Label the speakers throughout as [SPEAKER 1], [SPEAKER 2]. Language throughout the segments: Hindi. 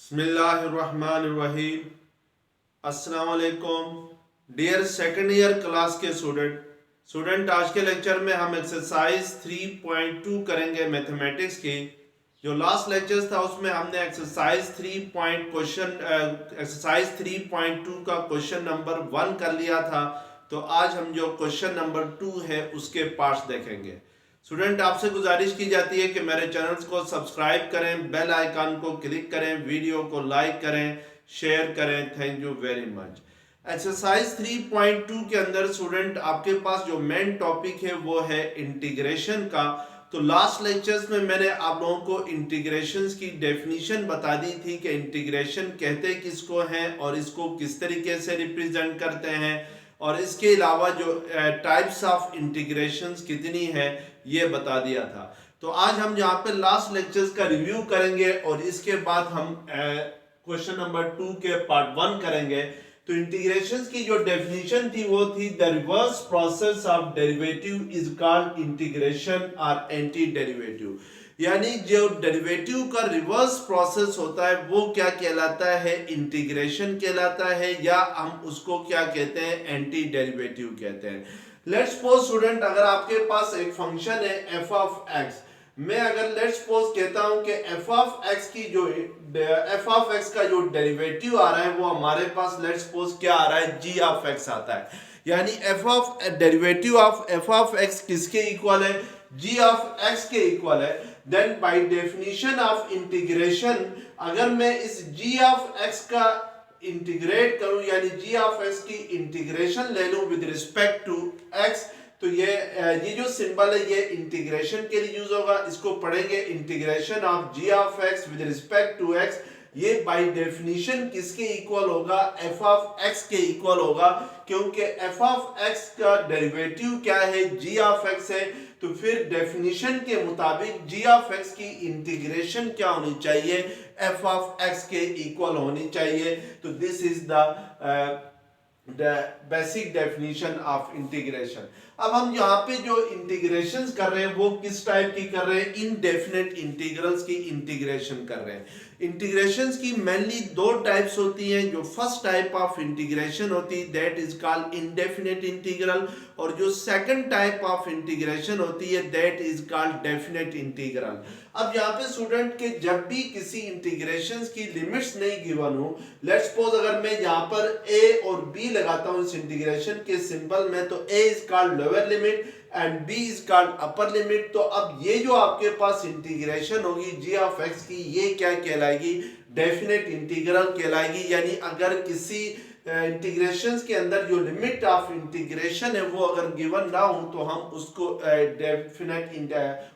[SPEAKER 1] बिस्मिल्लाहिर्रहमानिर्रहीम। अस्सलाम वालेकुम डियर सेकंड ईयर क्लास के स्टूडेंट आज के लेक्चर में हम एक्सरसाइज 3.2 करेंगे मैथमेटिक्स की। जो लास्ट लेक्चर था उसमें हमने एक्सरसाइज 3.2 का क्वेश्चन नंबर 1 कर लिया था। तो आज हम जो क्वेश्चन नंबर 2 है उसके पार्ट्स देखेंगे। स्टूडेंट आपसे गुजारिश की जाती है कि मेरे चैनल्स को सब्सक्राइब करें, बेल आइकन को क्लिक करें, वीडियो को लाइक करें, शेयर करें। Thank you very much. Exercise 3.2 के अंदर स्टूडेंट आपके पास जो मेन टॉपिक है वो है इंटीग्रेशन का। तो लास्ट लेक्चर्स में मैंने आप लोगों को इंटीग्रेशंस की डेफिनेशन बता दी थी कि इंटीग्रेशन कहते किसको हैं और इसको किस तरीके से रिप्रेजेंट करते हैं, और इसके अलावा जो टाइप्स ऑफ इंटीग्रेशंस कितनी है ये बता दिया था। तो आज हम यहाँ पे लास्ट लेक्चर्स का रिव्यू करेंगे और इसके बाद हम क्वेश्चन नंबर 2 के पार्ट 1 करेंगे। तो इंटीग्रेशंस की जो डेफिनेशन थी वो थी the reverse process of derivative is called integration और एंटी डेरिवेटिव। यानी जो डेरिवेटिव का रिवर्स प्रोसेस होता है वो क्या कहलाता है, इंटीग्रेशन कहलाता है, या हम उसको क्या कहते हैं, एंटी डेरिवेटिव कहते हैं। लेट्स सपोज स्टूडेंट अगर आपके पास एक फंक्शन है एफ ऑफ एक्स, मैं अगर लेट्स सपोज कहता हूं कि एफ ऑफ एक्स का जो डेरिवेटिव आ रहा है वो हमारे पास लेट्स सपोज क्या आ रहा है, जी ऑफ एक्स आता है। यानी F of derivative of F of X किसके इक्वल है, जी ऑफ एक्स के इक्वल है। Then by definition of integration अगर मैं इस जी ऑफ एक्स का इंटीग्रेट करूं यानी जी ऑफ एक्स की इंटीग्रेशन ले लूं विद रिस्पेक्ट टू एक्स, तो ये जो सिंबल है ये इंटीग्रेशन के लिए यूज होगा। इसको पढ़ेंगे integration of G of X with respect to X. ये बाय डेफिनेशन किसके इक्वल होगा, एफ ऑफ एक्स के इक्वल होगा, क्योंकि एफ ऑफ एक्स का डेरिवेटिव क्या है, जी ऑफ एक्स है। तो फिर डेफिनेशन के मुताबिक जी ऑफ एक्स की इंटीग्रेशन क्या होनी चाहिए, एफ ऑफ एक्स के इक्वल होनी चाहिए। तो this is the basic definition of integration. अब हम यहाँ पे जो इंटीग्रेशंस कर रहे हैं वो किस टाइप की कर रहे हैं, इनडेफिनेट इंटीग्रल्स की इंटीग्रेशन कर रहे हैं। इंटीग्रेशंस की मेनली दो टाइप्स होती हैं। जो फर्स्ट टाइप ऑफ इंटीग्रेशन होती है that is called indefinite integral, और जो सेकंड टाइप ऑफ इंटीग्रेशन होती है that is called definite integral. अब यहाँ पे स्टूडेंट के जब भी किसी इंटीग्रेशंस की लिमिट्स नहीं गिवन हो, लेट्स सपोज अगर मैं यहाँ पर a और b लगाता हूँ इस इंटीग्रेशन के सिंबल में, तो a is called lower limit and b is called upper limit. तो अब ये जो आपके पास इंटीग्रेशन होगी जी ऑफ एक्स की, ये क्या कहलाएगी, डेफिनेट इंटीग्रल कहलाएगी। यानी अगर किसी इंटीग्रेशंस के अंदर जो लिमिट ऑफ इंटीग्रेशन है वो अगर गिवन ना हो तो हम उसको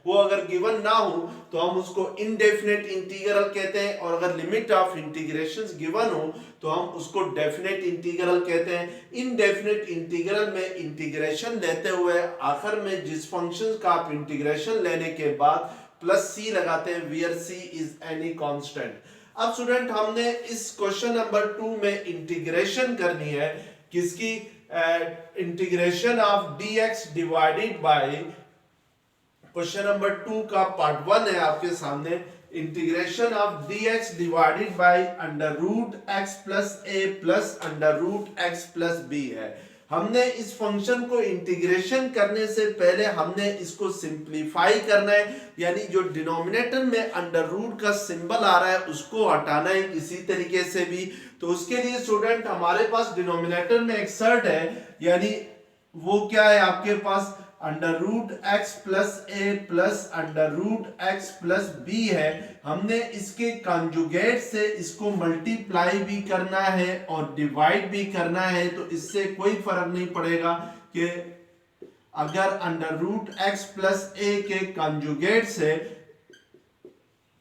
[SPEAKER 1] वो अगर गिवन ना हो तो हम उसको इनडेफिनेट इंटीग्रल कहते हैं, और अगर लिमिट ऑफ इंटीग्रेशंस गिवन हो तो हम उसको डेफिनेट इंटीग्रल कहते हैं। इनडेफिनेट इंटीग्रल में इंटीग्रेशन लेते हुए आखिर में जिस फंक्शन का आप इंटीग्रेशन लेने के बाद प्लस सी लगाते हैं, where C is any constant. अब स्टूडेंट हमने इस क्वेश्चन नंबर 2 में इंटीग्रेशन करनी है किसकी, integration of dx divided by, question number 2 का पार्ट 1 है आपके सामने। Integration of dx divided by under root x plus A plus under root x plus B है। हमने इस फंक्शन को इंटीग्रेशन करने से पहले हमने इसको सिंपलीफाई करना है, यानी जो डिनोमिनेटर में अंडर रूट का सिंबल आ रहा है उसको हटाना है किसी तरीके से भी। तो उसके लिए स्टूडेंट हमारे पास डिनोमिनेटर में एक सर्ट है, यानी वो क्या है आपके पास अंडर रूट एक्स प्लस ए plus under root x plus B है। हमने इसके कंजुगेट से इसको मल्टीप्लाई भी करना है और डिवाइड भी करना है, तो इससे कोई फर्क नहीं पड़ेगा कि अगर under root x plus A के कंजुगेट से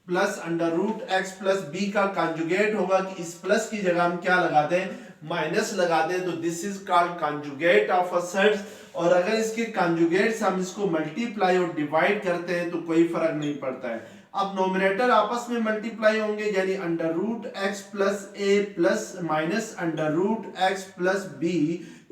[SPEAKER 1] plus under root x plus B का कंजुगेट होगा कि इस प्लस की जगह हम क्या लगा दें, माइनस लगा दें, तो this is called conjugate of a set. और अगर इसके कंजुगेट से हम इसको मल्टीप्लाई और डिवाइड करते हैं तो कोई फर्क नहीं पड़ता है। अब नोमिनेटर आपस में मल्टीप्लाई होंगे, यानी अंडर रूट एक्स प्लस ए plus minus under root x plus b,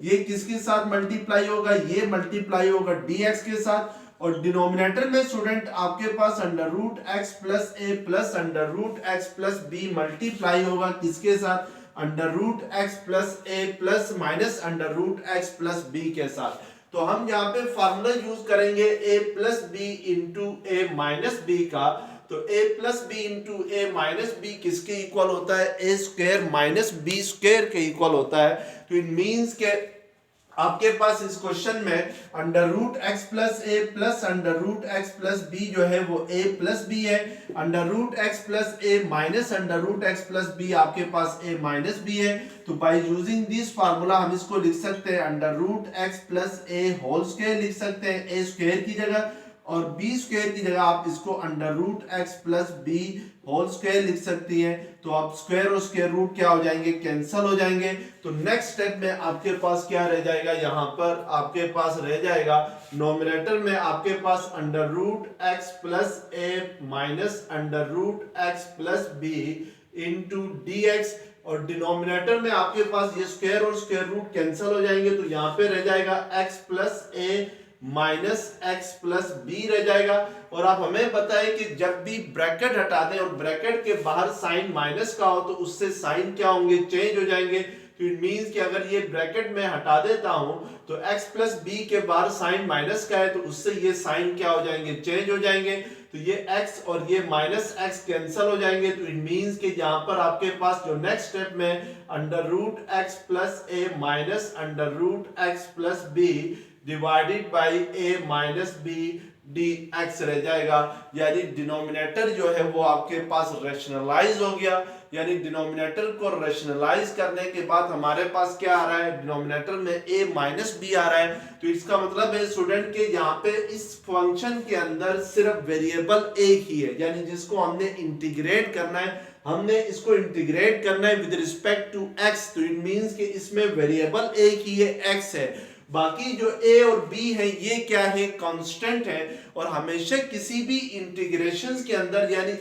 [SPEAKER 1] ये किसके साथ मल्टीप्लाई होगा, ये मल्टीप्लाई होगा dx के साथ। और डिनोमिनेटर में स्टूडेंट आपके पास अंडर रूट एक्स प्लस ए plus under root x plus b multiply होगा किसके साथ, अंडर रूट एक्स प्लस ए plus minus under root x plus b के साथ। तो हम यहाँ पे फार्मूला यूज करेंगे a plus b into a minus b का। तो a plus b into a minus b किसके इक्वल होता है, a square minus b square के इक्वल होता है। तो इट मींस के आपके पास इस क्वेश्चन में अंडर रूट एक्स प्लस ए plus under root x plus b जो है वो a प्लस बी है, अंडर रूट एक्स प्लस ए minus under root x plus b आपके पास a माइनस बी है। तो बाय यूजिंग दिस फार्मूला हम इसको लिख सकते हैं under root x plus a whole square लिख सकते हैं a स्क्वायर की जगह, और बी स्क्वायर की जगह आप इसको under root x plus B whole square लिख सकती हैं। तो आप स्क्वायर और स्क्वायर रूट क्या हो जाएंगे, कैंसल हो जाएंगे। तो नेक्स्ट स्टेप में आपके पास क्या रह जाएगा, यहाँ पर आपके पास रह जाएगा नोमिनेटर में आपके पास अंडर रूट एक्स प्लस ए minus under root x plus b into d x, और डिनोमिनेटर में आपके पास ये स्क्वायर और स्क्वायर रूट कैंसल हो जाएंगे। तो यहाँ पे रह जाएगा एक्स प्लस ए माइनस एक्स प्लस बी रह जाएगा। और आप हमें पता है कि जब भी ब्रैकेट हटा दें और ब्रैकेट के बाहर साइन माइनस का हो तो उससे साइन क्या होंगे, चेंज हो जाएंगे। तो इट मींस कि अगर ये ब्रैकेट में हटा देता हूं तो x प्लस बी के बाहर साइन माइनस का है तो उससे ये साइन क्या हो जाएंगे, चेंज हो जाएंगे। तो ये x और ये माइनस x कैंसल हो जाएंगे। तो इट मींस कि यहाँ पर आपके पास जो नेक्स्ट स्टेप में under root x plus A minus under root x plus B divided by a minus B D X रह जाएगा। यानी डिनोमिनेटर जो है वो आपके पास रैशनलाइज हो गया। यानी डिनोमिनेटर को रैशनलाइज करने के बाद हमारे पास क्या आ रहा है, डिनोमिनेटर में a माइनस बी आ रहा है। तो इसका मतलब है स्टूडेंट के यहाँ पे इस फंक्शन के अंदर सिर्फ वेरिएबल एक ही है, यानी जिसको हमने इंटीग्रेट करना है, हमने इसको इंटीग्रेट करना है विद रिस्पेक्ट टू x। तो इट मींस कि इसमें वेरिएबल एक ही है, x है। बाकी जो a और b है ये क्या है, कांस्टेंट है। और हमेशा किसी भी इंटीग्रेशंस के अंदर, यानी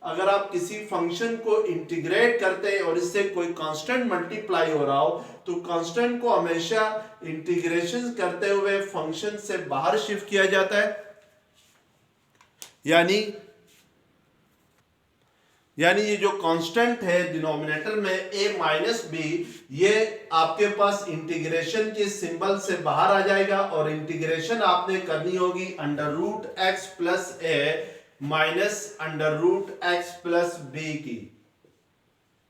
[SPEAKER 1] अगर आप किसी फंक्शन को इंटीग्रेट करते हैं और इससे कोई कांस्टेंट मल्टीप्लाई हो रहा हो तो कांस्टेंट को हमेशा इंटीग्रेशन करते हुए फंक्शन से बाहर शिफ्ट किया जाता है। यानी ये जो कांस्टेंट है डिनोमिनेटर में a माइनस बी, ये आपके पास इंटीग्रेशन के सिंबल से बाहर आ जाएगा और इंटीग्रेशन आपने करनी होगी अंडर रूट एक्स प्लस ए minus under root x plus b की,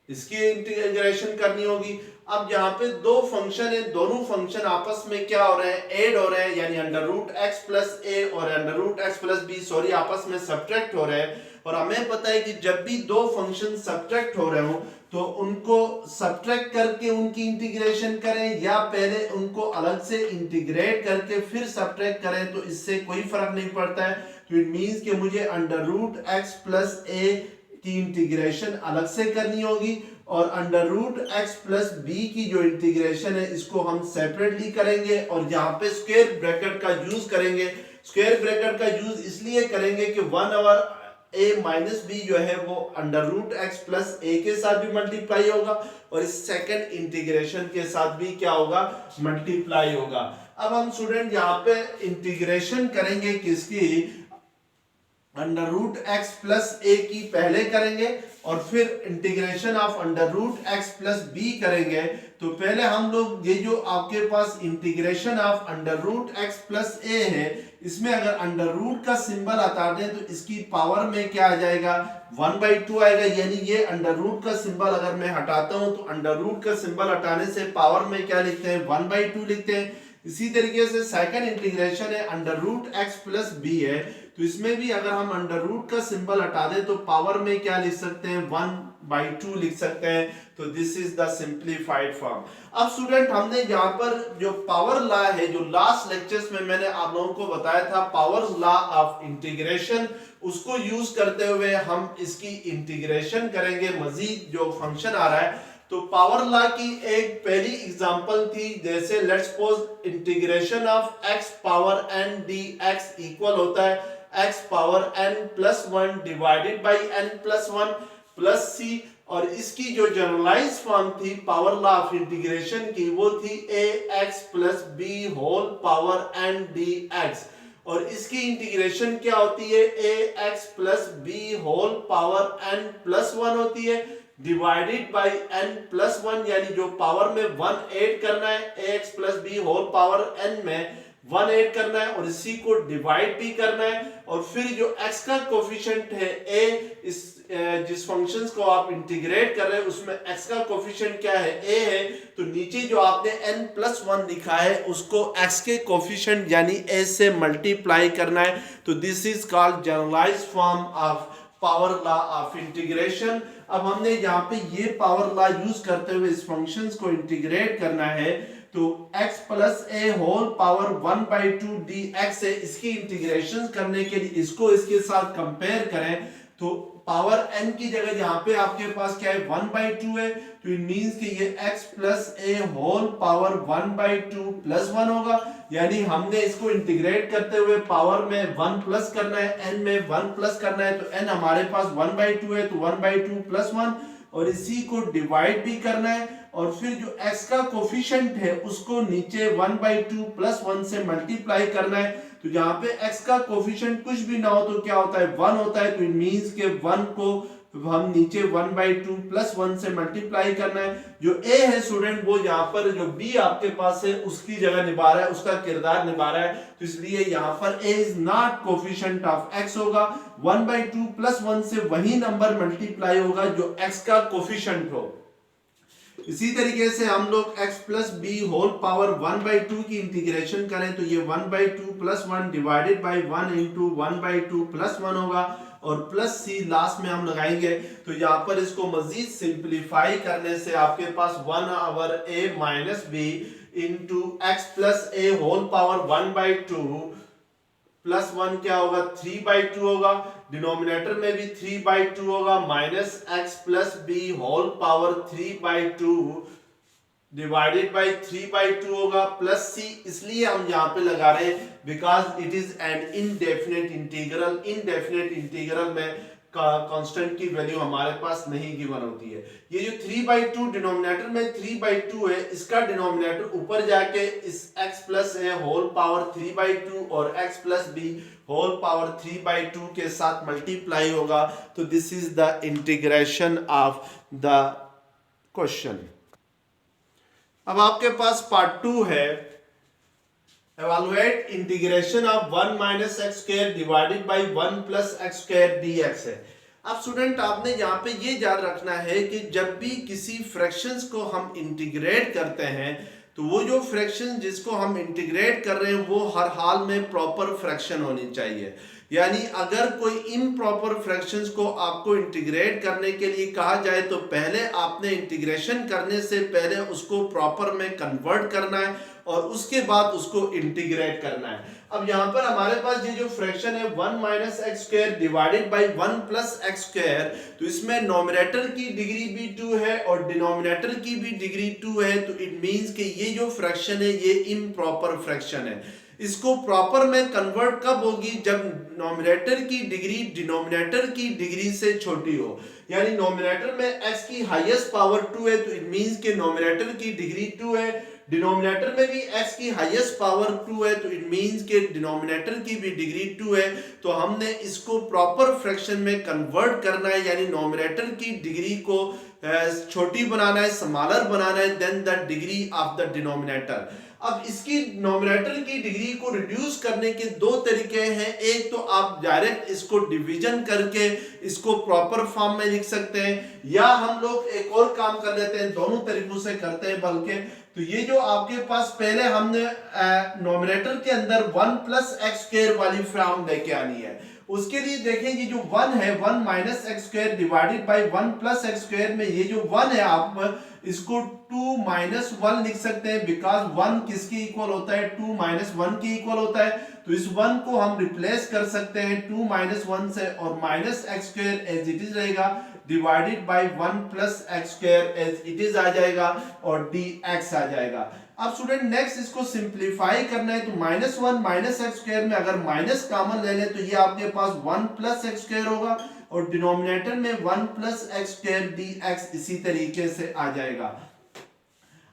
[SPEAKER 1] इसकी इंटीग्रेशन करनी होगी। अब यहाँ पे दो फंक्शन है, दोनों फंक्शन आपस में क्या हो रहे हैं, ऐड हो रहे हैं। यानी under root x plus A और under root x plus B आपस में सब्ट्रैक्ट हो रहे हैं। और हमें पता है कि जब भी दो फंक्शन सब्ट्रैक्ट हो रहे हो तो उनको सब्ट्रैक्ट करके उनकी इंटीग्रेशन करें या पहले उनको अलग से इंटीग्रेट करके फिर सब्ट्रैक्ट करें, तो इससे कोई फर्क नहीं पड़ता है। तो इट मींस कि मुझे under root x plus a की इंटीग्रेशन अलग से करनी होगी और under root x plus b की जो इंटीग्रेशन है इसको हम सेपरेटली करेंगे और यहाँ पे स्क्वायर ब्रैकेट का यूज करेंगे। स्क्वायर ब्रैकेट का यूज इसलिए करेंगे कि 1 ओवर a माइनस बी जो है वो under root x plus A के साथ भी मल्टीप्लाई होगा और इस सेकंड इंटीग्रेशन के साथ भी क्या होगा, मल्टीप्लाई होगा। अब हम स्टूडेंट यहाँ पे इंटीग्रेशन करेंगे किसकी, under root x plus a की पहले करेंगे और फिर integration of under root x plus b करेंगे। तो पहले हम लोग ये जो आपके पास integration of under root x plus a है, इसमें अगर अंडर रूट का सिंबल हटा दें तो इसकी पावर में क्या आ जाएगा, 1/2 आएगा। यानी ये अंडर रूट का सिंबल अगर मैं हटाता हूं तो अंडर रूट का सिंबल हटाने से पावर में क्या लिखते हैं, 1/2 लिखते हैं। इसी तरीके से सेकंड इंटीग्रेशन है under root x plus B है, तो इसमें भी अगर हम अंडर रूट का सिंबल हटा दें तो पावर में क्या लिख सकते हैं, 1/2 लिख सकते हैं। तो this is the simplified form. अब स्टूडेंट हमने यहाँ पर जो पावर लॉ है, जो लास्ट लेक्चर्स में मैंने आप लोगों को बताया था पावर लॉ ऑफ इंटीग्रेशन, उसको यूज करते हुए हम इसकी इंटीग्रेशन करेंगे मजीद जो फंक्शन आ रहा है। तो पावर लॉ की एक पहली एग्जांपल थी, जैसे let's suppose integration of x power n dx equal होता है x power n plus 1 divided by n plus 1 plus c, और इसकी जो जनरलाइज फॉर्म थी पावर लॉ ऑफ इंटीग्रेशन की वो थी ax plus b whole power n dx। और इसकी इंटीग्रेशन क्या होती है, a x plus B whole power n plus one होती है divided by n plus one, यानी जो पावर में वन ऐड करना है, a x plus B whole power n में वन ऐड करना है और इसी को डिवाइड भी करना है, और फिर जो x का कोफिशिएंट है a, इस जिस फंक्शंस को आप इंटीग्रेट कर रहे हैं उसमें x का कोफिशिएंट क्या है, a है, तो नीचे जो आपने n प्लस वन लिखा है उसको x के कोफिशिएंट यानी a से मल्टीप्लाई करना है। तो this is called generalized form of power law of integration. अब हमने यहाँ पे ये पावर लॉ यूज करते हुए इस फंक्शंस को इंटीग्रेट करना है, तो x plus a whole power 1/2 dx है, इसकी इंटीग्रेशन करने के लिए इसको इसके साथ कंपेयर करें तो पावर n की जगह यहाँ पे आपके पास क्या है 1/2 है, तो इट मींस कि ये x plus a whole power 1/2 plus 1 होगा, यानी हमने इसको इंटीग्रेट करते हुए पावर में 1 प्लस करना है, n में 1 प्लस करना है, तो n हमारे पास 1/2 है, तो 1/2 प्लस 1 और इसी को डिवाइड भी करना है, और फिर जो x का कोफिशिएंट है उसको नीचे 1/2 प्लस 1 से मल्टीप्लाई करना है। तो यहाँ पे x का कोफिशिएंट कुछ भी ना हो तो क्या होता है 1 होता है, तो इट मींस के 1 को हम नीचे 1/2 प्लस 1 से मल्टीप्लाई करना है। जो a है स्टूडेंट वो यहाँ पर जो b आपके पास है उसकी जगह निभा रहा है, उसका किरदार निभा रहा है, तो इसलिए यहाँ पर a is not coefficient of x होगा, 1/2 प्लस 1 से वही नंबर मल्टीप्लाई होगा जो x का कोफिशिएंट हो। इसी तरीके से हम लोग x plus B whole power 1/2 की इंटीग्रेशन करें तो ये 1/2 plus 1 divided by 1 into 1/2 plus 1 होगा, और प्लस c लास्ट में हम लगाएंगे, तो यहाँ पर इसको मजीद सिंप्लीफाई करने से आपके पास 1 over a minus b into x plus a whole power 1/2 plus 1 क्या होगा 3/2 होगा, डिनोमिनेटर में भी 3/2 होगा, minus x plus B whole power 3/2 divided by 3/2 होगा, प्लस c इसलिए हम यहाँ पे लगा रहे हैं because it is an indefinite integral. Indefinite integral में कांस्टेंट की वैल्यू हमारे पास नहीं गिवन होती है। ये जो 3/2 डिनोमिनेटर में 3/2 है, इसका डिनोमिनेटर ऊपर जाके इस x plus a whole power 3/2 और x plus B whole power 3/2 के साथ मल्टीप्लाई होगा, तो this is the integration of the question. अब आपके पास पार्ट 2 है, evaluate integration of 1 minus x square divided by 1 plus x square dx है। अब स्टूडेंट आपने यहाँ पे ये याद रखना है कि जब भी किसी फ्रैक्शंस को हम इंटीग्रेट करते हैं तो वो जो फ्रैक्शन जिसको हम इंटीग्रेट कर रहे हैं वो हर हाल में प्रॉपर फ्रैक्शन होनी चाहिए। यानी अगर कोई इम्प्रॉपर फ्रैक्शंस को आपको इंटीग्रेट करने के लिए कहा जाए तो पहले आपने इंटीग्रेशन करने से पहले उसको प्रॉपर में कन्वर्ट करना है और उसके बाद उसको इंटीग्रेट करना है। अब यहाँ पर हमारे पास ये जो फ्रैक्शन है 1 minus x square divided by 1 plus x square, तो इसमें नोमिनेटर की डिग्री भी 2 है और डिनोमिनेटर की भी डिग्री 2 है, तो इट मींस कि ये जो फ्रैक्शन है ये इम्प्रॉपर फ्रैक्शन है। इसको प्रॉपर में कन्वर्ट कब होगी, जब नोमिनेटर की डिग्री डिनोमिनेटर की डिग्री से छोटी हो। यानी नोमिनेटर में x की हाईएस्ट पावर 2 है, तो इट मींस कि नोमिनेटर की डिग्री 2 है, डिनोमिनेटर में भी x की हाईएस्ट पावर 2 है, तो इट मींस कि डिनोमिनेटर की भी डिग्री 2 है। तो हमने इसको प्रॉपर फ्रैक्शन में कन्वर्ट करना है, यानी नोमिनेटर की डिग्री को छोटी बनाना है, स्मॉलर बनाना है than the degree of the denominator. अब इसकी नोमिनेटर की डिग्री को रिड्यूस करने के दो तरीके हैं। एक तो आप डायरेक्ट इसको डिवीजन करके इसको प्रॉपर फॉर्म में लिख सकते हैं, या हम लोग एक और काम कर लेते हैं, दोनों तरीकों से करते हैं बल्कि। तो ये जो आपके पास पहले हमने नोमिनेटर के अंदर 1 प्लस एक्स स्क्वायर वाली फॉर्म लेके आनी है। उसके लिए देखेंगे जो 1 है 1 minus x square divided by 1 plus x square में ये जो 1 है आप इसको 2 माइनस 1 लिख सकते हैं, बिकॉज 1 किसके इक्वल होता है 2 माइनस 1 के इक्वल होता है। तो इस 1 को हम रिप्लेस कर सकते हैं 2 माइनस 1 से, और minus x square as it is रहेगा divided by 1 plus x square as it is आ जाएगा और dx आ जाएगा। अब स्टूडेंट नेक्स्ट इसको सिंप्लीफाई करना है, तो माइनस 1 माइनस एक्स स्क्वायर में अगर माइनस कॉमन ले लें तो ये आपके पास 1 प्लस एक्स स्क्वायर होगा, और डिनोमिनेटर में 1 प्लस एक्स स्क्वायर dx इसी तरीके से आ जाएगा।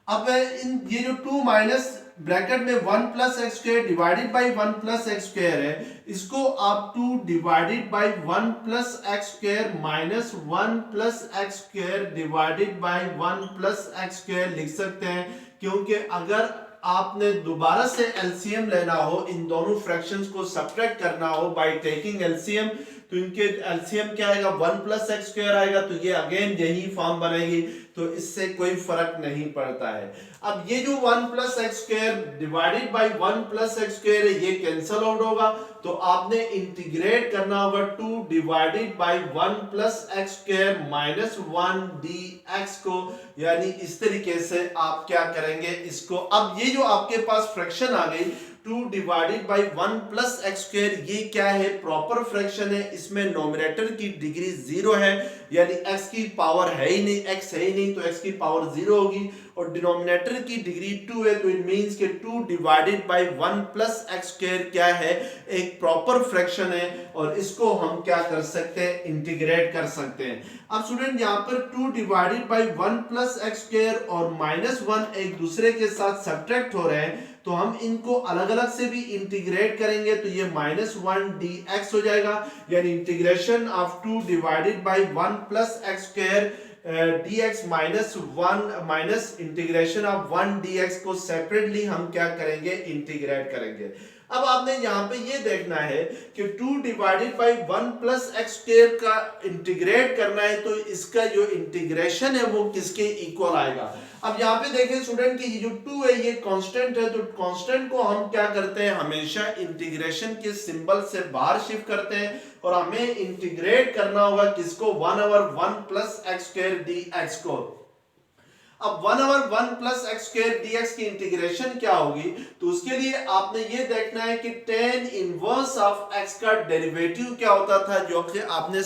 [SPEAKER 1] अब इन ये जो 2 माइनस ब्रैकेट में 1 plus x square divided by 1 plus x square है, इसको आप 2 divided by 1 plus x square minus 1 plus x square divided by 1 plus x square लिख सकते हैं, क्योंकि अगर आपने दोबारा से एलसीएम लेना हो, इन दोनों फ्रैक्शंस को सब्ट्रैक्ट करना हो बाय टेकिंग एलसीएम, तो इनके एलसीएम क्या आएगा 1 प्लस एक्स स्क्वायर आएगा, तो ये अगेन यही फॉर्म बनेगी, तो इससे कोई फर्क नहीं पड़ता है। अब ये जो 1 plus x square divided by 1 plus x square है, ये कैंसल आउट होगा, तो आपने इंटीग्रेट करना होगा 2 divided by 1 plus x square minus 1 D x को, यानी इस तरीके से आप क्या करेंगे इसको। अब ये जो आपके पास फ्रैक्शन आ गई 2 divided by 1 plus x square, ये क्या है प्रॉपर फ्रैक्शन है, इसमें नोमिनेटर की डिग्री 0 है, यानी x की पावर है ही नहीं, x है ही नहीं तो x की पावर 0 होगी, और डिनोमिनेटर की डिग्री 2 है, तो इट मींस के 2 divided by 1 plus x square क्या है एक प्रॉपर फ्रैक्शन है, और इसको हम क्या कर सकते हैं इंटीग्रेट कर सकते हैं। अब स्टूडेंट यहाँ पर 2 divided by 1 plus x square और माइनस 1 एक दूसरे के साथ सब्ट्रैक्ट हो रहे हैं, तो हम इनको अलग अलग से भी इंटीग्रेट करेंगे, तो ये माइनस 1 डी एक्स हो जाएगा, यानी integration of 2 divided by 1 plus x square dx minus 1 minus integration of 1 dx को सेपरेटली हम क्या करेंगे इंटीग्रेट करेंगे। अब आपने यहाँ पे ये देखना है कि 2 divided by 1 plus x square का इंटीग्रेट करना है, तो इसका जो इंटीग्रेशन है वो किसके इक्वल आएगा। अब यहाँ पे देखें स्टूडेंट कि ये जो 2 है ये कांस्टेंट है, तो कांस्टेंट को हम क्या करते हैं हमेशा इंटीग्रेशन के सिंबल से बाहर शिफ्ट करते हैं, और हमें इंटीग्रेट करना होगा किसको 1/1 plus x square D x को। अब 1/1 प्लस एक्स स्क्वायर dx की इंटीग्रेशन क्या होगी, तो उसके लिए आपने ये देखना है कि tan इनवर्स ऑफ x का डेरिवेटिव क्या होता था, जो कि आपने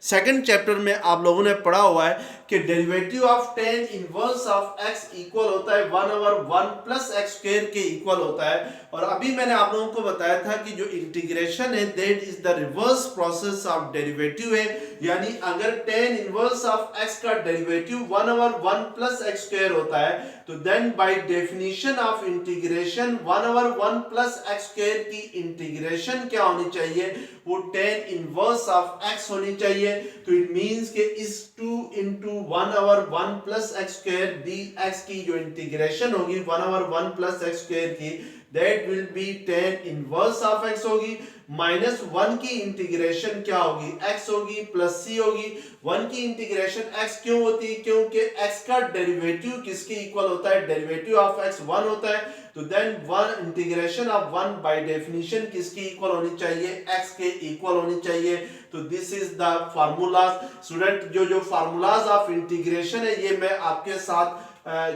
[SPEAKER 1] सेकंड चैप्टर में आप लोगों ने पढ़ा हुआ है कि derivative of tan inverse of x equal होता है 1/1 प्लस एक्स स्क्वायर के इक्वल होता है। और अभी मैंने आप लोगों को बताया था कि जो इंटीग्रेशन है that is the reverse process of derivative है, यानी अगर tan इनवर्स ऑफ x का डेरिवेटिव 1/1 प्लस एक्स स्क्वायर होता है, तो then by definition of integration 1/1 plus x square की इंटीग्रेशन क्या होनी चाहिए, वो tan इनवर्स ऑफ x होनी चाहिए। तो इट मींस कि इस 2 into 1/1 plus x square dx की जो इंटीग्रेशन होगी 1/1 प्लस एक्स स्क्वायर की, that will be tan inverse of x होगी, माइनस 1 की इंटीग्रेशन क्या होगी x होगी प्लस c होगी। 1 की इंटीग्रेशन x क्यों होती है, क्योंकि x का डेरिवेटिव किसके इक्वल होता है, डेरिवेटिव ऑफ x 1 होता है, तो then 1 integration of 1 by definition किसके इक्वल होनी चाहिए, x के इक्वल होनी चाहिए। तो this is the formulas student, जो फार्मूलाज ऑफ इंटीग्रेशन है ये मैं आपके साथ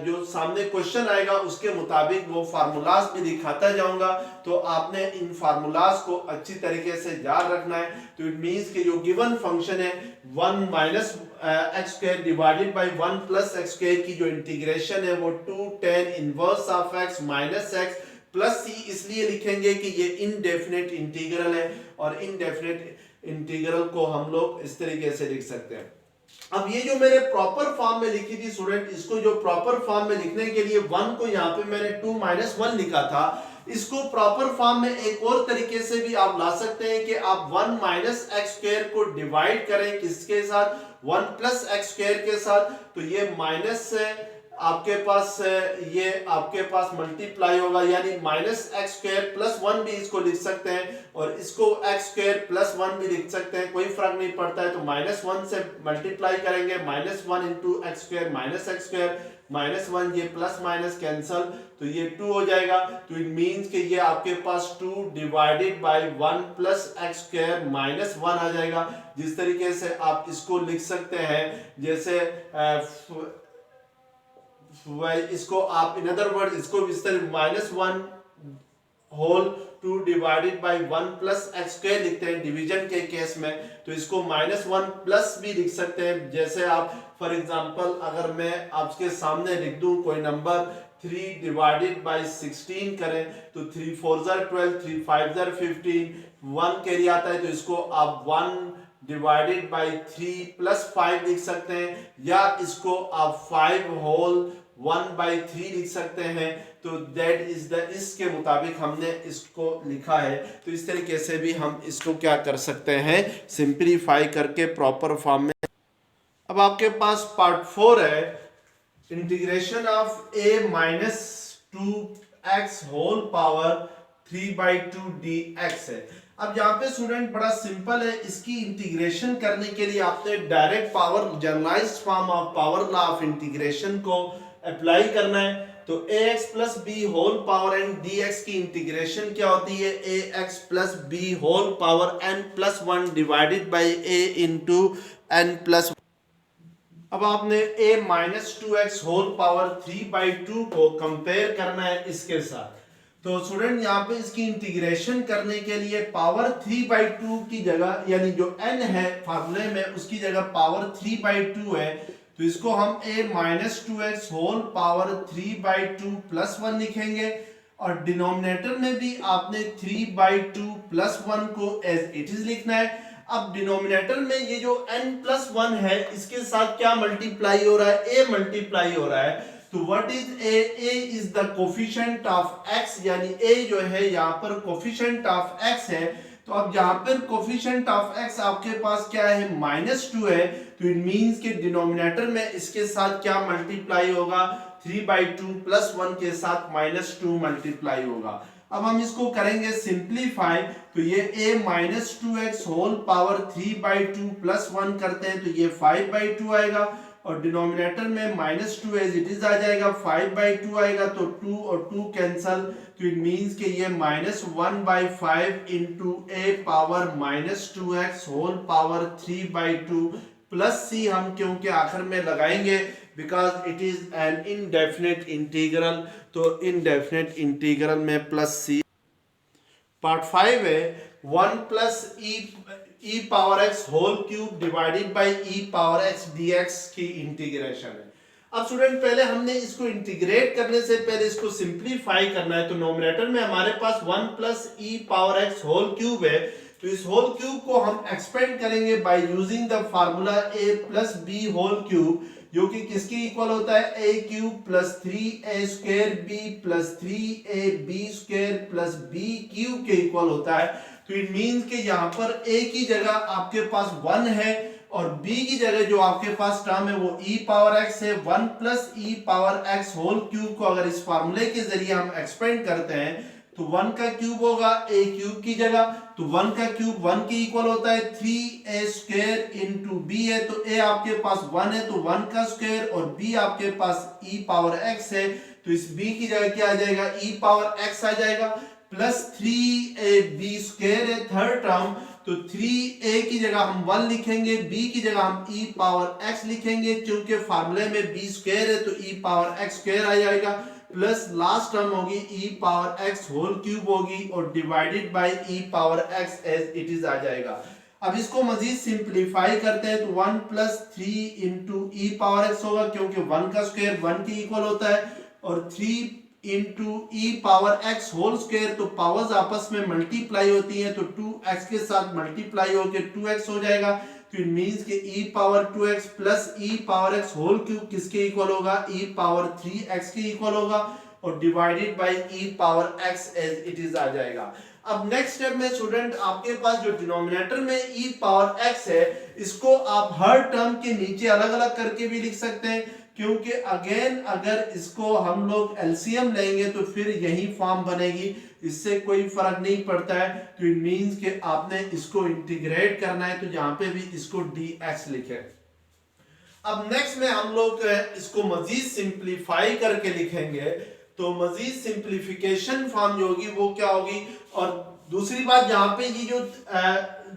[SPEAKER 1] जो सामने क्वेश्चन आएगा उसके मुताबिक वो फार्मूलाज भी दिखाता जाऊंगा, तो आपने इन फार्मूलाज को अच्छी तरीके से याद रखना है। तो इट मींस कि जो गिवन फंक्शन है 1 minus x square divided by 1 plus x square की जो इंटीग्रेशन है वो 2 tan inverse of x minus x plus c, इसलिए लिखेंगे कि ये इनडेफिनेट इंटीग्रल है, और इनडेफिनेट इंटीग्रल को हम लोग इस तरीके से लिख सकते हैं। अब ये जो मैंने प्रॉपर फॉर्म में लिखी थी स्टूडेंट, इसको जो प्रॉपर फॉर्म में लिखने के लिए 1 को यहाँ पे मैंने 2 माइनस 1 लिखा था, इसको प्रॉपर फॉर्म में एक और तरीके से भी आप ला सकते हैं कि आप 1 माइनस एक्स स्क्वायर को डिवाइड करें किसके साथ, 1 प्लस एक्स स्क्वायर के साथ, तो ये माइनस से आपके पास ये आपके पास मल्टीप्लाई होगा, यानी माइनस एक्स स्क्वायर प्लस 1 भी इसको लिख सकते हैं, और इसको एक्स स्क्वायर प्लस 1 भी लिख सकते हैं, कोई फर्क नहीं पड़ता है। तो माइनस 1 से मल्टीप्लाई करेंगे, minus 1 into x square minus x square minus 1, ये प्लस माइनस कैंसल, तो ये 2 हो जाएगा। तो इट मींस कि ये आपके पास 2 divided by 1 plus x square minus 1 आ जाएगा। जिस तरीके से आप इसको लिख सकते हैं, जैसे इसको आप इन अदर वर्ड इसको इस तरह minus 1 whole 2 divided by 1 plus x square लिखते हैं डिवीजन के केस में, तो इसको माइनस 1 प्लस भी लिख सकते हैं। जैसे आप फॉर एग्जांपल अगर मैं आपके सामने लिख दूं कोई नंबर 3 डिवाइडेड बाय 16 करें, तो 3 4 12, 3 5 15, 1 कैरी आता है, तो इसको आप 1 डिवाइडेड बाय 3 प्लस 5 लिख सकते हैं, या इसको आप 5 होल 1/3 लिख सकते हैं। तो दैट इज द, इसके मुताबिक हमने इसको लिखा है। तो इस तरीके से भी हम इसको क्या कर सकते हैं, सिंप्लीफाई करके प्रॉपर फॉर्म में। अब आपके पास पार्ट 4 है, integration of a minus 2x whole power 3/2 dx है। अब यहाँ पे स्टूडेंट बड़ा सिंपल है, इसकी इंटीग्रेशन करने के लिए आपने direct power, generalized form of power law of integration को अप्लाई करना है। तो ax plus B whole power n dx की इंटीग्रेशन क्या होती है, ax plus B whole power n plus 1 divided by a into n plus. अब आपने a minus 2x whole power 3/2 को कंपेयर करना है इसके साथ। तो स्टूडेंट यहाँ पे इसकी इंटीग्रेशन करने के लिए पावर 3/2 की जगह, यानी जो n है फार्मूले में उसकी जगह पावर 3/2 है, तो इसको हम a minus 2x whole power 3/2 plus 1 लिखेंगे। और डिनोमिनेटर में भी आपने 3/2 प्लस 1 को एज इट इज लिखना है। अब डिनोमिनेटर में ये जो n प्लस 1 है इसके साथ क्या मल्टीप्लाई हो रहा है, a मल्टीप्लाई हो रहा है। तो what is a? a is the coefficient of x, यानी a जो है यहाँ पर कोफिशिएंट ऑफ x है। तो अब यहाँ पर कोफिशिएंट ऑफ x आपके पास क्या है, -2 है। तो इट मींस कि डिनोमिनेटर में इसके साथ क्या मल्टीप्लाई होगा, 3/2 प्लस 1 के साथ -2 मल्टीप्लाई होगा। अब हम इसको करेंगे सिंप्लीफाई। तो ये a minus 2x whole power 3/2 plus 1 करते हैं तो ये 5/2 आएगा। और डिनोमिनेटर में -2 एज इट इज आ जाएगा, 5/2 आएगा तो 2 और 2 कैंसल। तो इट मींस कि ये -1/5 into a power -2x whole power 3/2 plus c हम क्योंकि आखिर में लगाएंगे because it is an indefinite integral. तो इनडेफिनेट इंटीग्रल में प्लस c। पार्ट 5 है 1 plus e power x whole cube divided by e power x dx की इंटीग्रेशन है। अब स्टूडेंट पहले हमने इसको इंटीग्रेट करने से पहले इसको सिंप्लीफाई करना है। तो नोमिनेटर में हमारे पास 1 plus e power x whole cube है। तो इस होल क्यूब को हम एक्सपेंड करेंगे by using the formula a plus b whole cube, जो कि किसके इक्वल होता है, a cube plus 3a square b plus 3ab square plus b cube के इक्वल होता है। तो इट मींस कि यहाँ पर a की जगह आपके पास 1 है और b की जगह जो आपके पास टर्म है वो e पावर x है। 1 plus e power x whole cube को अगर इस फार्मूले के जरिए हम एक्सपेंड करते हैं तो 1 का क्यूब होगा a क्यूब की जगह। तो 1 का क्यूब 1 के इक्वल होता है 3a स्क्वायर इंटू b है। तो a आपके पास 1 है तो 1 का स्क्वायर और b आपके पास e पावर x है। तो इस b की जगह क्या आ जाएगा, e पावर x आ जाएगा प्लस 3ab स्क्वायर है थर्ड टर्म। तो 3a की जगह हम 1 लिखेंगे, b की जगह हम e पावर x लिखेंगे, क्योंकि फार्मूले में b स्क्वायर है तो e पावर x स्क्वायर आ जाएगा प्लस लास्ट टर्म होगी e power x whole cube होगी और divided by e power x as it is आ जाएगा। अब इसको मजीद सिंप्लीफाई करते हैं तो 1 plus 3 into e power x होगा, क्योंकि 1 का स्क्वायर 1 के इक्वल होता है और 3 into e power x whole square. तो पावर्स आपस में मल्टीप्लाई होती हैं तो 2x के साथ मल्टीप्लाई होकर 2x हो जाएगा। तो इट मींस कि e power 2x plus e power x whole cube किसके इक्वल होगा, e पावर 3x के इक्वल होगा और divided by e power x as it is आ जाएगा। अब नेक्स्ट स्टेप में स्टूडेंट आपके पास जो डिनोमिनेटर में e पावर x है इसको आप हर टर्म के नीचे अलग अलग करके भी लिख सकते हैं, क्योंकि अगेन अगर इसको हम लोग एलसीएम लेंगे तो फिर यही फॉर्म बनेगी, इससे कोई फर्क नहीं पड़ता है। तो इट मींस कि आपने इसको इंटीग्रेट करना है तो यहाँ पे भी इसको dx लिखे। अब नेक्स्ट में हम लोग इसको मजीद सिंप्लीफाई करके लिखेंगे। तो मजीद सिंप्लीफिकेशन फॉर्म जो होगी वो क्या होगी। और दूसरी बात यहाँ पे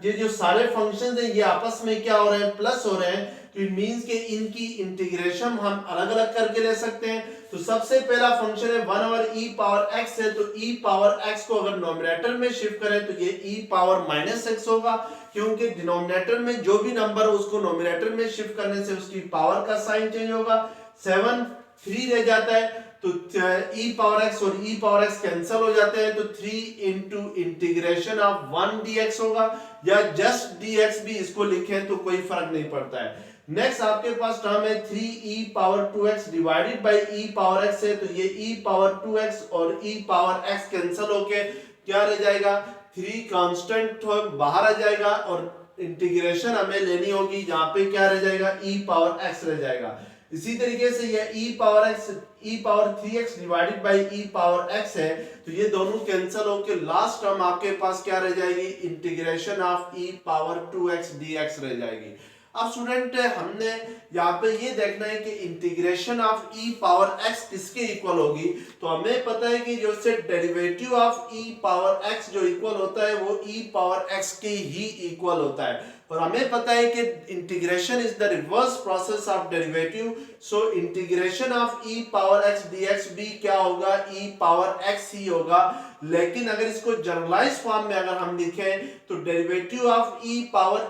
[SPEAKER 1] ये जो सारे फंक्शंस हैं ये आपस में क्या हो रहे हैं, प्लस हो रहे हैं। तो इट मींस कि इनकी इंटीग्रेशन हम अलग अलग करके ले सकते हैं। तो सबसे पहला फंक्शन है 1 ओवर e पावर x है। तो e पावर x को अगर नोमिनेटर में शिफ्ट करें तो ये e पावर -x होगा, क्योंकि डिनोमिनेटर में जो भी नंबर है उसको नोमिनेटर में शिफ्ट करने से उसकी पावर का साइन चेंज होगा। 7 3 रह जाता है तो e पावर x और e पावर x कैंसिल हो जाते हैं। तो 3 इंटू इंटीग्रेशन ऑफ 1 dx होगा, या जस्ट dx भी इसको लिखें तो कोई फर्क नहीं पड़ता है। नेक्स्ट आपके पास टर्म है 3e power 2x divided by e power x है, तो ये e पावर 2x और e पावर x कैंसिल होके क्या रह जाएगा, 3 कांस्टेंट बाहर आ जाएगा और इंटीग्रेशन हमें लेनी होगी, जहां पे क्या रह जाएगा, e पावर x रह जाएगा। इसी तरीके से ये e power 3x divided by e power x है, तो ये दोनों कैंसिल होके लास्ट टर्म आपके पास क्या रह जाएगी, integration of e power 2x dx रह जाएगी। अब स्टूडेंट हमने यहाँ पे ये देखना है कि integration of e power x किसके इक्वल होगी, तो हमें पता है कि जो से derivative of e power x जो इक्वल होता है वो e पावर x के ही इक्वल होता है, और हमें पता है कि integration is the reverse process of derivative, so integration of e power x dx भी क्या होगा, e पावर x ही होगा। लेकिन अगर इसको जनरलाइज फॉर्म में अगर हम लिखें तो derivative of e power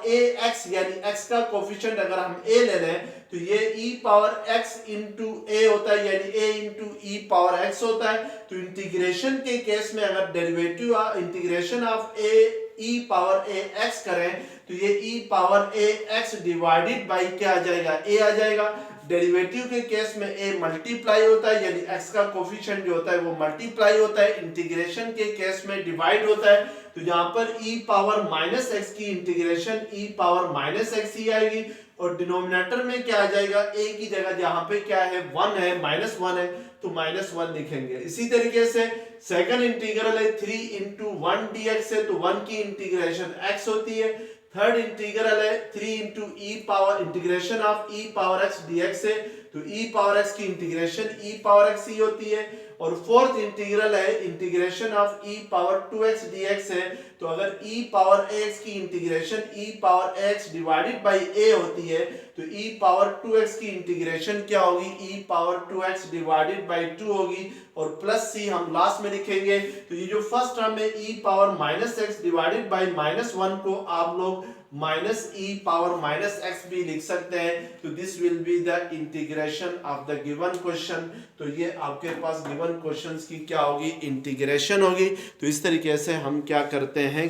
[SPEAKER 1] ax यानी x का कोफिशिएंट अगर हम a ले लें तो ये e power x into a होता है, यानी a into e power x होता है। तो इंटीग्रेशन के केस में अगर derivative integration of a e power ax करें तो ये e power ax divided by क्या आ जाएगा, a आ जाएगा। डेरिवेटिव के केस में a मल्टीप्लाई होता है, यानी x का कोफिशिएंट जो होता है वो मल्टीप्लाई होता है। इंटीग्रेशन के केस में डिवाइड होता है, तो यहाँ पर e पावर माइनस x की integration e power minus x ही आएगी, और डिनोमिनेटर में क्या आ जाएगा, a की जगह जहां पे क्या है 1 है, -1 है, तो -1 लिखेंगे। इसी तरीके से सेकंड इंटीग्रल है 3 इंटू 1 dx है, तो 1 की इंटीग्रेशन x होती है। थर्ड इंटीग्रल है 3 into e power integration of e power x dx है, तो e पावर x की इंटीग्रेशन e पावर x ही होती है। और फोर्थ इंटीग्रल है integration of e power 2x dx है, तो अगर e पावर ax की integration e power ax divided by a होती है तो e पावर 2x की इंटीग्रेशन क्या होगी, e power 2x divided by 2 होगी, और प्लस c हम लास्ट में लिखेंगे। तो ये जो फर्स्ट टर्म है e power minus x divided by -1 को आप लोग minus e power minus x भी लिख सकते हैं। तो this will be the integration of the given question. तो ये आपके पास गिवन क्वेश्चंस की क्या होगी, इंटीग्रेशन होगी। तो इस तरीके से हम क्या करते हैं,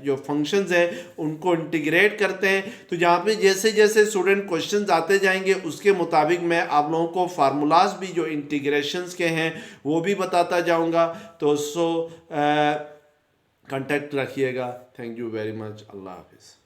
[SPEAKER 1] जो फंक्शंस हैं उनको इंटीग्रेट करते हैं। तो जहाँ पे जैसे जैसे स्टूडेंट क्वेश्चंस आते जाएंगे उसके मुताबिक मैं आप लोगों को फार्मूलाज भी जो इंटीग्रेशंस के हैं वो भी बताता जाऊँगा। तो कांटेक्ट रखिएगा। Thank you very much. अल्लाह हाफिज़।